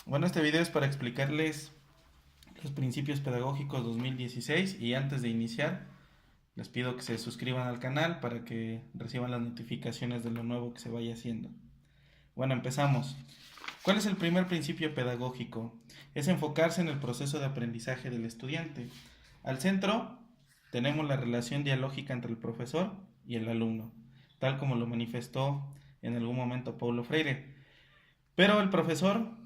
Bueno, este video es para explicarles los principios pedagógicos 2016 y antes de iniciar les pido que se suscriban al canal para que reciban las notificaciones de lo nuevo que se vaya haciendo. Bueno, empezamos. ¿Cuál es el primer principio pedagógico? Es enfocarse en el proceso de aprendizaje del estudiante. Al centro tenemos la relación dialógica entre el profesor y el alumno, tal como lo manifestó en algún momento Paulo Freire. Pero el profesor,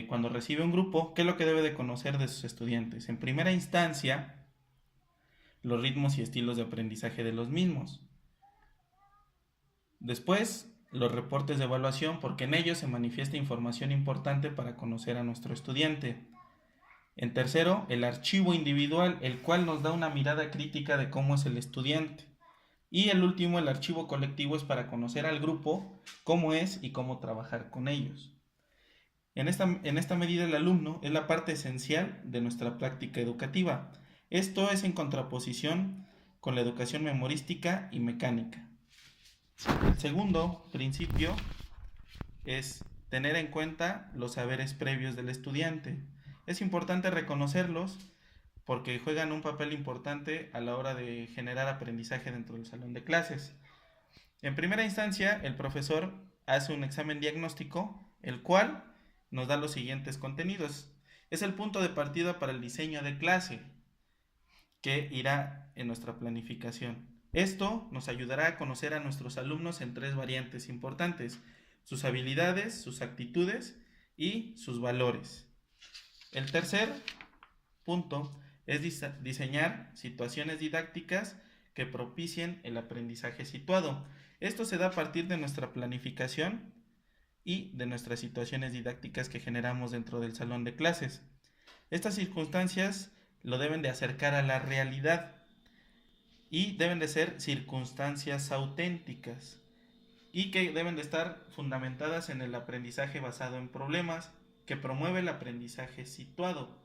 cuando recibe un grupo, ¿qué es lo que debe de conocer de sus estudiantes? En primera instancia, los ritmos y estilos de aprendizaje de los mismos. Después, los reportes de evaluación, porque en ellos se manifiesta información importante para conocer a nuestro estudiante. En tercero, el archivo individual, el cual nos da una mirada crítica de cómo es el estudiante. Y el último, el archivo colectivo, es para conocer al grupo, cómo es y cómo trabajar con ellos. En esta medida el alumno es la parte esencial de nuestra práctica educativa. Esto es en contraposición con la educación memorística y mecánica. El segundo principio es tener en cuenta los saberes previos del estudiante. Es importante reconocerlos porque juegan un papel importante a la hora de generar aprendizaje dentro del salón de clases. En primera instancia, el profesor hace un examen diagnóstico, el cual nos da los siguientes contenidos. Es el punto de partida para el diseño de clase que irá en nuestra planificación. Esto nos ayudará a conocer a nuestros alumnos en tres variantes importantes: sus habilidades, sus actitudes y sus valores. El tercer punto es diseñar situaciones didácticas que propicien el aprendizaje situado. Esto se da a partir de nuestra planificación y de nuestras situaciones didácticas que generamos dentro del salón de clases. Estas circunstancias lo deben de acercar a la realidad y deben de ser circunstancias auténticas y que deben de estar fundamentadas en el aprendizaje basado en problemas que promueve el aprendizaje situado.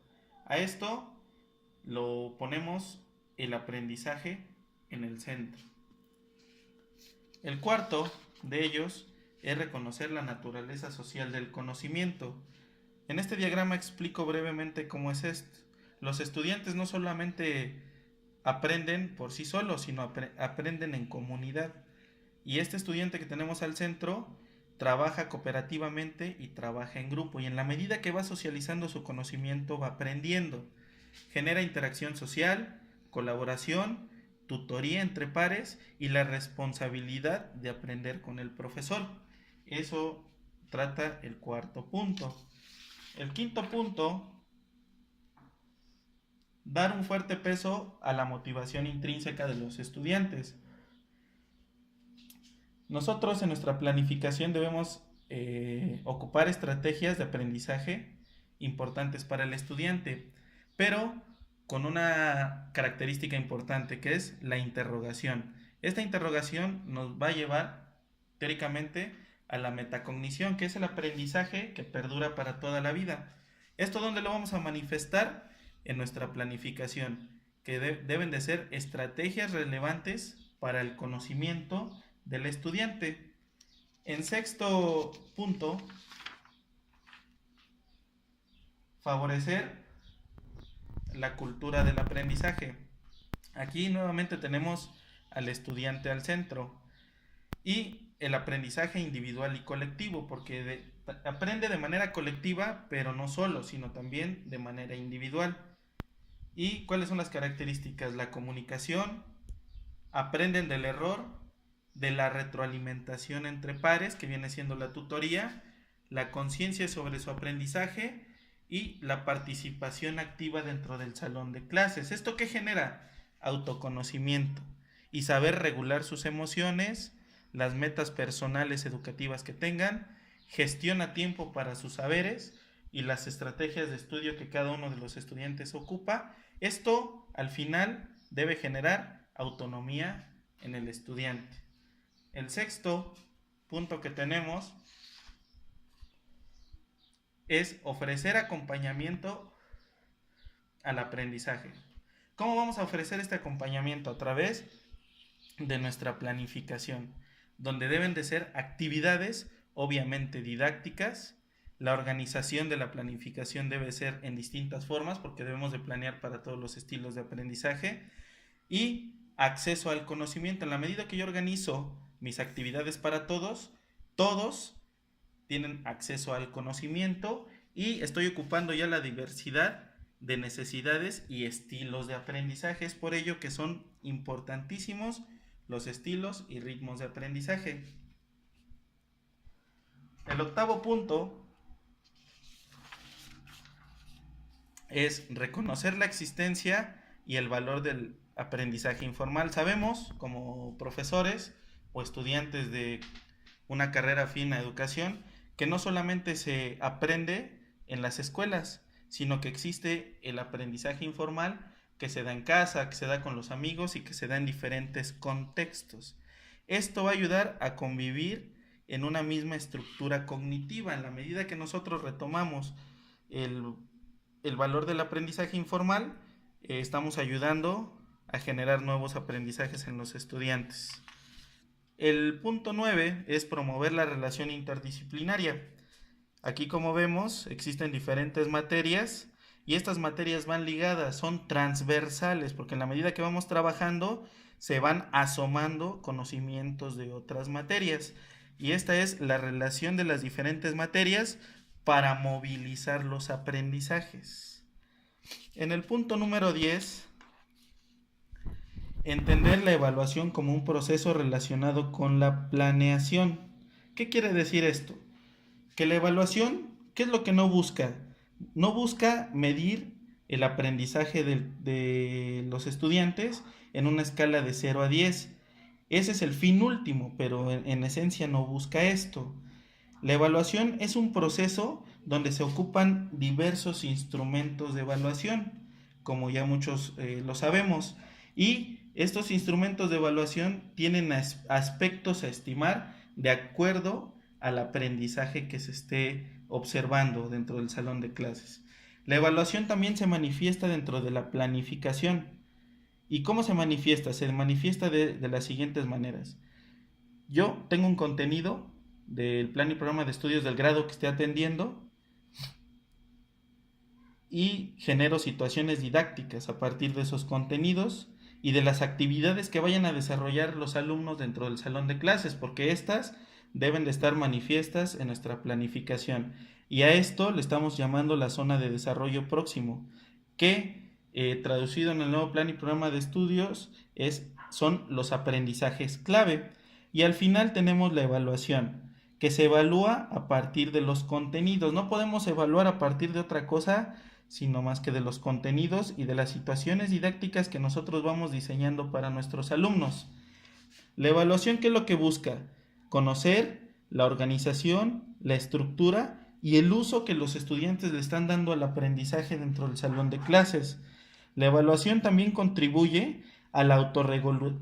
A esto lo ponemos el aprendizaje en el centro. El cuarto de ellos es reconocer la naturaleza social del conocimiento. En este diagrama explico brevemente cómo es esto. Los estudiantes no solamente aprenden por sí solos, sino aprenden en comunidad. Y este estudiante que tenemos al centro trabaja cooperativamente y trabaja en grupo. Y en la medida que va socializando su conocimiento, va aprendiendo. Genera interacción social, colaboración, tutoría entre pares y la responsabilidad de aprender con el profesor. Eso trata el cuarto punto. El quinto punto, dar un fuerte peso a la motivación intrínseca de los estudiantes. Nosotros en nuestra planificación debemos ocupar estrategias de aprendizaje importantes para el estudiante, pero con una característica importante que es la interrogación. Esta interrogación nos va a llevar teóricamente a la metacognición, que es el aprendizaje que perdura para toda la vida. ¿Esto dónde lo vamos a manifestar? En nuestra planificación, que deben de ser estrategias relevantes para el conocimiento del estudiante. En sexto punto, favorecer la cultura del aprendizaje. Aquí nuevamente tenemos al estudiante al centro y el aprendizaje individual y colectivo, porque aprende de manera colectiva, pero no solo, sino también de manera individual. ¿Y cuáles son las características? La comunicación, aprenden del error, de la retroalimentación entre pares, que viene siendo la tutoría, la conciencia sobre su aprendizaje y la participación activa dentro del salón de clases. ¿Esto qué genera? Autoconocimiento y saber regular sus emociones, las metas personales educativas que tengan, gestión a tiempo para sus saberes y las estrategias de estudio que cada uno de los estudiantes ocupa. Esto al final debe generar autonomía en el estudiante. El sexto punto que tenemos es ofrecer acompañamiento al aprendizaje. ¿Cómo vamos a ofrecer este acompañamiento? A través de nuestra planificación, donde deben de ser actividades obviamente didácticas La organización de la planificación debe ser en distintas formas porque debemos de planear para todos los estilos de aprendizaje. Y acceso al conocimiento. En la medida que yo organizo mis actividades para todos, todos tienen acceso al conocimiento y estoy ocupando ya la diversidad de necesidades y estilos de aprendizaje. Es por ello que son importantísimos los estilos y ritmos de aprendizaje. El octavo punto es reconocer la existencia y el valor del aprendizaje informal. Sabemos, como profesores o estudiantes de una carrera afín a educación, que no solamente se aprende en las escuelas, sino que existe el aprendizaje informal que se da en casa, que se da con los amigos y que se da en diferentes contextos. Esto va a ayudar a convivir en una misma estructura cognitiva. En la medida que nosotros retomamos el valor del aprendizaje informal, estamos ayudando a generar nuevos aprendizajes en los estudiantes. El punto 9 es promover la relación interdisciplinaria. Aquí, como vemos, existen diferentes materias y estas materias van ligadas, son transversales, porque en la medida que vamos trabajando se van asomando conocimientos de otras materias. Y esta es la relación de las diferentes materias para movilizar los aprendizajes. En el punto número 10, entender la evaluación como un proceso relacionado con la planeación. ¿Qué quiere decir esto? Que la evaluación, ¿qué es lo que no busca? No busca medir el aprendizaje de los estudiantes en una escala de 0 a 10. Ese es el fin último, pero en esencia no busca esto. La evaluación es un proceso donde se ocupan diversos instrumentos de evaluación, como ya muchos lo sabemos, y estos instrumentos de evaluación tienen aspectos a estimar de acuerdo al aprendizaje que se esté observando dentro del salón de clases. La evaluación también se manifiesta dentro de la planificación. ¿Y cómo se manifiesta? Se manifiesta de las siguientes maneras. Yo tengo un contenido del plan y programa de estudios del grado que esté atendiendo y genero situaciones didácticas a partir de esos contenidos y de las actividades que vayan a desarrollar los alumnos dentro del salón de clases, porque estas deben de estar manifiestas en nuestra planificación. Y a esto le estamos llamando la zona de desarrollo próximo, que traducido en el nuevo plan y programa de estudios son los aprendizajes clave. Y al final tenemos la evaluación, que se evalúa a partir de los contenidos. No podemos evaluar a partir de otra cosa, sino más que de los contenidos y de las situaciones didácticas que nosotros vamos diseñando para nuestros alumnos. La evaluación, ¿qué es lo que busca? Conocer la organización, la estructura y el uso que los estudiantes le están dando al aprendizaje dentro del salón de clases. La evaluación también contribuye a la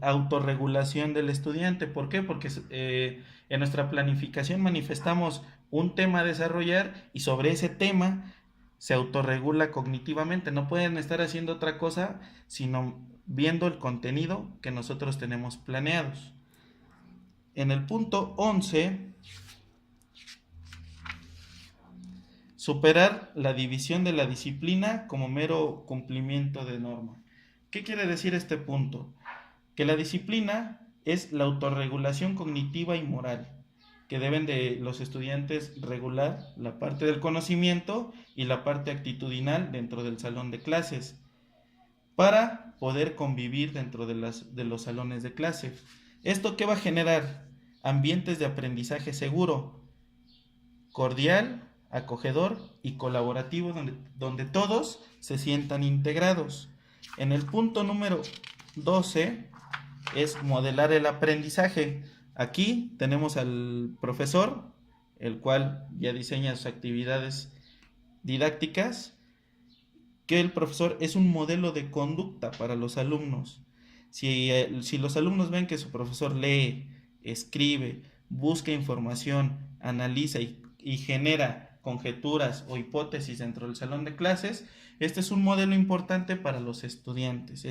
autorregulación del estudiante. ¿Por qué? Porque en nuestra planificación manifestamos un tema a desarrollar y sobre ese tema se autorregula cognitivamente. No pueden estar haciendo otra cosa sino viendo el contenido que nosotros tenemos planeados. En el punto 11, superar la división de la disciplina como mero cumplimiento de norma. ¿Qué quiere decir este punto? Que la disciplina es la autorregulación cognitiva y moral, que deben de los estudiantes regular la parte del conocimiento y la parte actitudinal dentro del salón de clases, para poder convivir dentro de los salones de clase. ¿Esto qué va a generar? Ambientes de aprendizaje seguro, cordial, acogedor y colaborativo, donde todos se sientan integrados. En el punto número 12 es modelar el aprendizaje. Aquí tenemos al profesor, el cual ya diseña sus actividades didácticas, que el profesor es un modelo de conducta para los alumnos. Si los alumnos ven que su profesor lee, escribe, busca información, analiza y genera conjeturas o hipótesis dentro del salón de clases, este es un modelo importante para los estudiantes.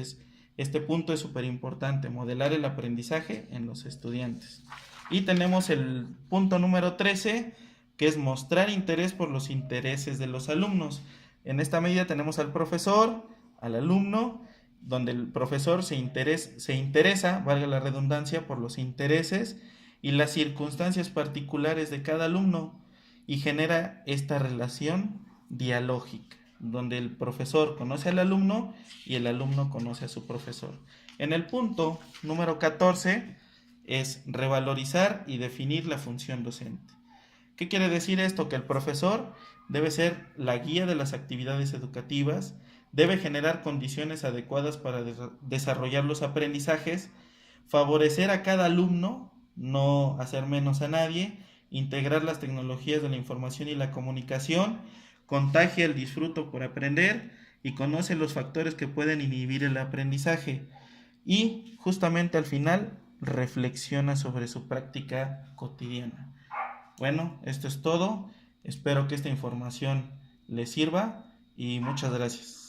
Este punto es súper importante, modelar el aprendizaje en los estudiantes. Y tenemos el punto número 13, que es mostrar interés por los intereses de los alumnos. En esta medida tenemos al profesor, al alumno, donde el profesor se interesa, valga la redundancia, por los intereses y las circunstancias particulares de cada alumno y genera esta relación dialógica, donde el profesor conoce al alumno y el alumno conoce a su profesor. En el punto número 14 es revalorizar y definir la función docente. ¿Qué quiere decir esto? Que el profesor debe ser la guía de las actividades educativas, debe generar condiciones adecuadas para desarrollar los aprendizajes, favorecer a cada alumno, no hacer menos a nadie, integrar las tecnologías de la información y la comunicación, contagia el disfruto por aprender y conoce los factores que pueden inhibir el aprendizaje. Y justamente al final reflexiona sobre su práctica cotidiana. Bueno, esto es todo. Espero que esta información les sirva y muchas gracias.